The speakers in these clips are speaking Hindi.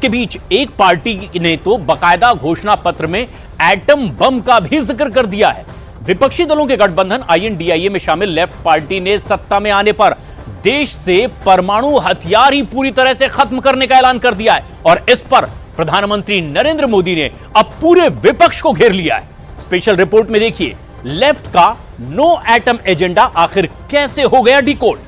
इसके बीच एक पार्टी ने तो बकायदा घोषणा पत्र में एटम बम का भी जिक्र कर दिया है। विपक्षी दलों के गठबंधन INDIA में शामिल लेफ्ट पार्टी ने सत्ता में आने पर देश से परमाणु हथियार ही पूरी तरह से खत्म करने का ऐलान कर दिया है और इस पर प्रधानमंत्री नरेंद्र मोदी ने अब पूरे विपक्ष को घेर लिया है। स्पेशल रिपोर्ट में देखिए लेफ्ट का नो एटम एजेंडा आखिर कैसे हो गया डिकोड।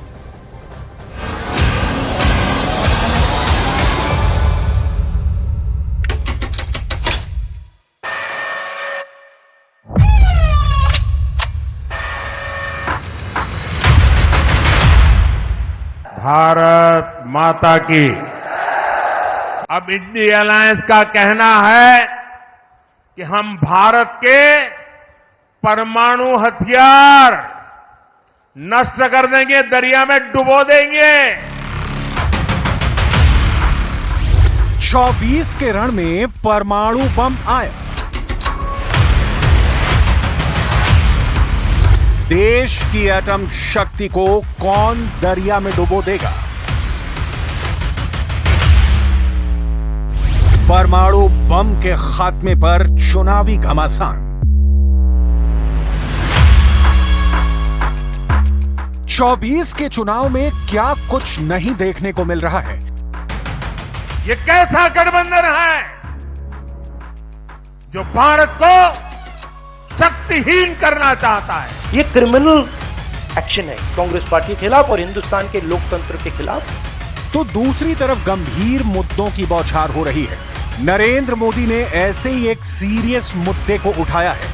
भारत माता की। अब इंडिया अलायंस का कहना है कि हम भारत के परमाणु हथियार नष्ट कर देंगे, दरिया में डुबो देंगे। 24 के रण में परमाणु बम आया। देश की एटम शक्ति को कौन दरिया में डुबो देगा? परमाणु बम के खात्मे पर चुनावी घमासान। 24 के चुनाव में क्या कुछ नहीं देखने को मिल रहा है? ये कैसा गठबंधन है जो भारत को शक्तिहीन करना चाहता है? ये क्रिमिनल एक्शन है कांग्रेस पार्टी के खिलाफ और हिंदुस्तान के लोकतंत्र के खिलाफ। तो दूसरी तरफ गंभीर मुद्दों की बौछार हो रही है। नरेंद्र मोदी ने ऐसे ही एक सीरियस मुद्दे को उठाया है।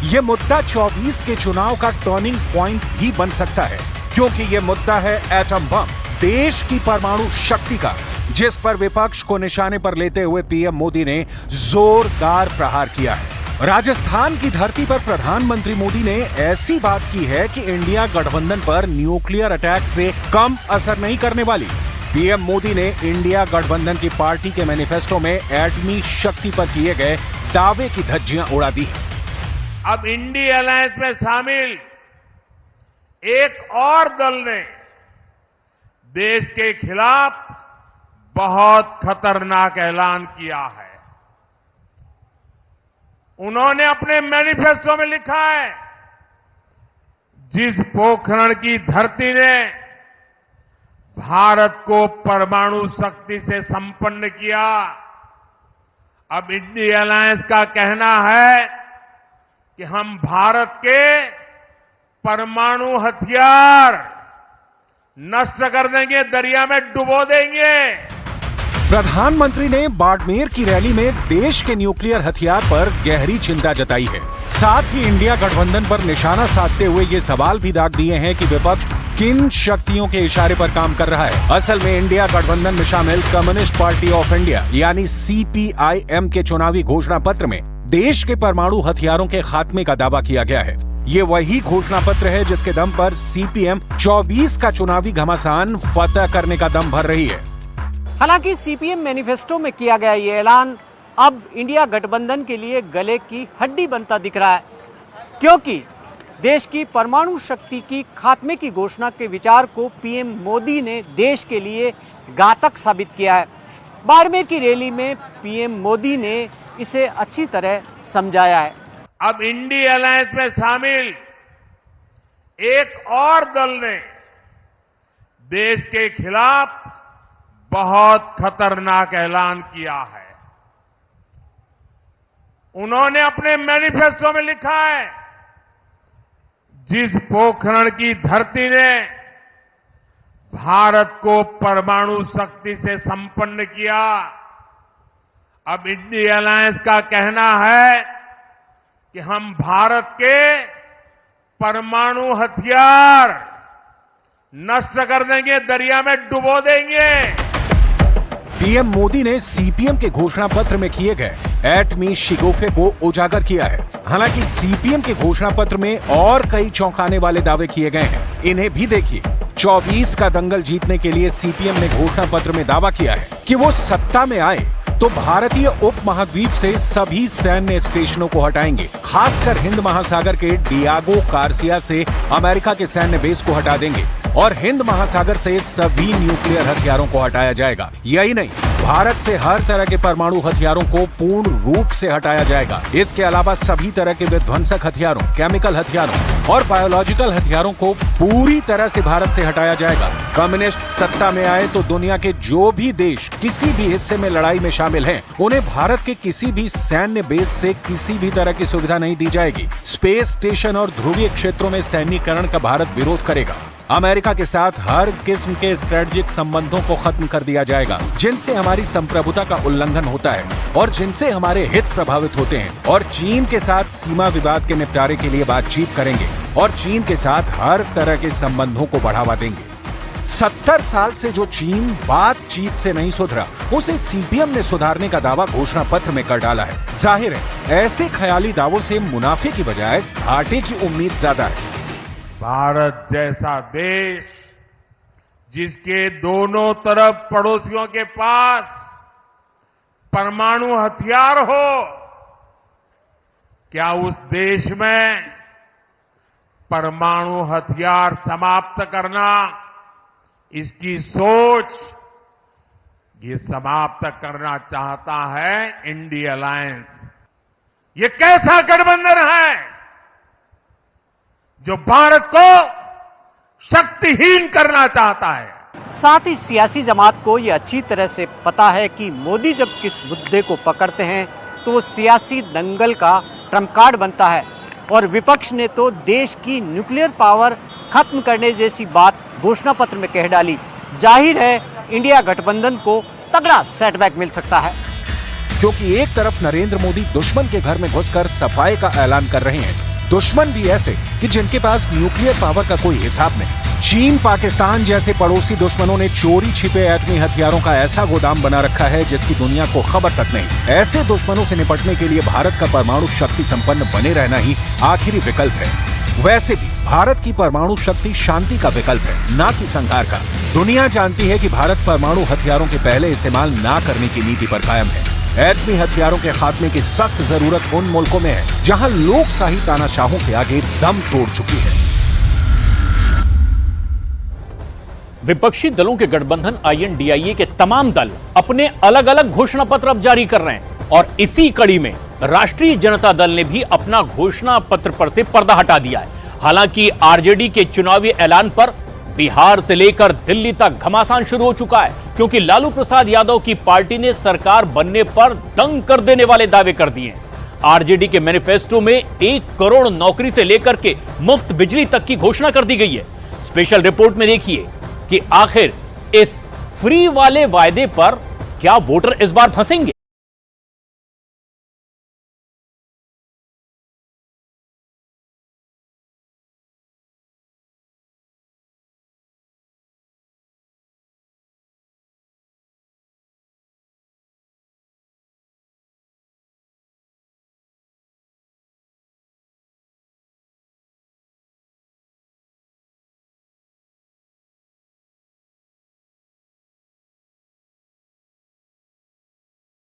यह मुद्दा 24 के चुनाव का टर्निंग पॉइंट भी बन सकता है, क्योंकि यह मुद्दा है एटम बम, देश की परमाणु शक्ति का, जिस पर विपक्ष को निशाने पर लेते हुए पीएम मोदी ने जोरदार प्रहार किया है। राजस्थान की धरती पर प्रधानमंत्री मोदी ने ऐसी बात की है कि इंडिया गठबंधन पर न्यूक्लियर अटैक से कम असर नहीं करने वाली। पीएम मोदी ने इंडिया गठबंधन की पार्टी के मैनिफेस्टो में एटमी शक्ति पर किए गए दावे की धज्जियां उड़ा दी। अब इंडिया अलायंस में शामिल एक और दल ने देश के खिलाफ बहुत खतरनाक ऐलान किया है। उन्होंने अपने मैनिफेस्टो में लिखा है, जिस पोखरण की धरती ने भारत को परमाणु शक्ति से संपन्न किया, अब इंडिया अलायंस का कहना है कि हम भारत के परमाणु हथियार नष्ट कर देंगे, दरिया में डुबो देंगे। प्रधानमंत्री ने बाड़मेर की रैली में देश के न्यूक्लियर हथियार पर गहरी चिंता जताई है। साथ ही इंडिया गठबंधन पर निशाना साधते हुए ये सवाल भी दाग दिए हैं कि विपक्ष किन शक्तियों के इशारे पर काम कर रहा है। असल में इंडिया गठबंधन में शामिल कम्युनिस्ट पार्टी ऑफ इंडिया यानी CPIM के चुनावी घोषणा पत्र में देश के परमाणु हथियारों के खात्मे का दावा किया गया है। ये वही घोषणा पत्र है जिसके दम पर CPM 24 का चुनावी घमासान फतह करने का दम भर रही है। हालांकि CPM मैनिफेस्टो में किया गया ये ऐलान अब इंडिया गठबंधन के लिए गले की हड्डी बनता दिख रहा है, क्योंकि देश की परमाणु शक्ति की खात्मे की घोषणा के विचार को पीएम मोदी ने देश के लिए घातक साबित किया है। बाड़मेर की रैली में पीएम मोदी ने इसे अच्छी तरह समझाया है। अब इंडिया अलायंस में शामिल एक और दल ने देश के खिलाफ बहुत खतरनाक ऐलान किया है। उन्होंने अपने मैनिफेस्टो में लिखा है, जिस पोखरण की धरती ने भारत को परमाणु शक्ति से संपन्न किया, अब इंडिया अलायंस का कहना है कि हम भारत के परमाणु हथियार नष्ट कर देंगे, दरिया में डुबो देंगे। पीएम मोदी ने CPM के घोषणा पत्र में किए गए एटमी शिगोफे को उजागर किया है। हालांकि CPM के घोषणा पत्र में और कई चौंकाने वाले दावे किए गए हैं, इन्हें भी देखिए। 24 का दंगल जीतने के लिए CPM ने घोषणा पत्र में दावा किया है कि वो सत्ता में आए तो भारतीय उपमहाद्वीप से सभी सैन्य स्टेशनों को हटाएंगे, खासकर हिंद महासागर के डियागो गार्सिया से अमेरिका के सैन्य बेस को हटा देंगे। और हिंद महासागर से सभी न्यूक्लियर हथियारों को हटाया जाएगा। यही नहीं, भारत से हर तरह के परमाणु हथियारों को पूर्ण रूप से हटाया जाएगा। इसके अलावा सभी तरह के विध्वंसक हथियारों, केमिकल हथियारों और बायोलॉजिकल हथियारों को पूरी तरह से भारत से हटाया जाएगा। कम्युनिस्ट सत्ता में आए तो दुनिया के जो भी देश किसी भी हिस्से में लड़ाई में शामिल हैं, उन्हें भारत के किसी भी सैन्य बेस से किसी भी तरह की सुविधा नहीं दी जाएगी। स्पेस स्टेशन और ध्रुवीय क्षेत्रों में सैन्यीकरण का भारत विरोध करेगा। अमेरिका के साथ हर किस्म के स्ट्रेटेजिक संबंधों को खत्म कर दिया जाएगा, जिनसे हमारी संप्रभुता का उल्लंघन होता है और जिनसे हमारे हित प्रभावित होते हैं। और चीन के साथ सीमा विवाद के निपटारे के लिए बातचीत करेंगे और चीन के साथ हर तरह के संबंधों को बढ़ावा देंगे। 70 साल से जो चीन बातचीत से नहीं सुधरा, उसे सीपीएम ने सुधारने का दावा घोषणा पत्र में कर डाला है। जाहिर है, ऐसे ख्याली दावों से मुनाफे की बजाय घाटे की उम्मीद ज्यादा है। भारत जैसा देश जिसके दोनों तरफ पड़ोसियों के पास परमाणु हथियार हो, क्या उस देश में परमाणु हथियार समाप्त करना, इसकी सोच ये समाप्त करना चाहता है इंडिया अलायंस। ये कैसा गठबंधन है जो भारत को शक्तिहीन करना चाहता है? साथ ही सियासी जमात को ये अच्छी तरह से पता है कि मोदी जब किस मुद्दे को पकड़ते हैं तो वो सियासी दंगल का ट्रम्प कार्ड बनता है। और विपक्ष ने तो देश की न्यूक्लियर पावर खत्म करने जैसी बात घोषणा पत्र में कह डाली। जाहिर है, इंडिया गठबंधन को तगड़ा सेटबैक मिल सकता है, क्योंकि एक तरफ नरेंद्र मोदी दुश्मन के घर में घुसकर सफाई का ऐलान कर रहे हैं, दुश्मन भी ऐसे कि जिनके पास न्यूक्लियर पावर का कोई हिसाब नहीं। चीन, पाकिस्तान जैसे पड़ोसी दुश्मनों ने चोरी छिपे एटमी हथियारों का ऐसा गोदाम बना रखा है जिसकी दुनिया को खबर तक नहीं। ऐसे दुश्मनों से निपटने के लिए भारत का परमाणु शक्ति संपन्न बने रहना ही आखिरी विकल्प है। वैसे भी भारत की परमाणु शक्ति शांति का विकल्प है, ना कि संहार का। दुनिया जानती है कि भारत परमाणु हथियारों के पहले इस्तेमाल ना करने की नीति पर कायम है। एटमी हथियारों के खात्मे की सख्त जरूरत उन मुल्कों में है जहां लोकशाही तानाशाहों के आगे दम तोड़ चुकी है। विपक्षी दलों के गठबंधन आईएनडीआईए के तमाम दल अपने अलग अलग घोषणा पत्र अब जारी कर रहे हैं और इसी कड़ी में राष्ट्रीय जनता दल ने भी अपना घोषणा पत्र पर से पर्दा हटा दिया है। हालांकि आरजेडी के चुनावी ऐलान पर बिहार से लेकर दिल्ली तक घमासान शुरू हो चुका है, क्योंकि लालू प्रसाद यादव की पार्टी ने सरकार बनने पर दंग कर देने वाले दावे कर दिए हैं। आरजेडी के मैनिफेस्टो में 1 करोड़ नौकरी से लेकर के मुफ्त बिजली तक की घोषणा कर दी गई है। स्पेशल रिपोर्ट में देखिए कि आखिर इस फ्री वाले वायदे पर क्या वोटर इस बार फंसेंगे।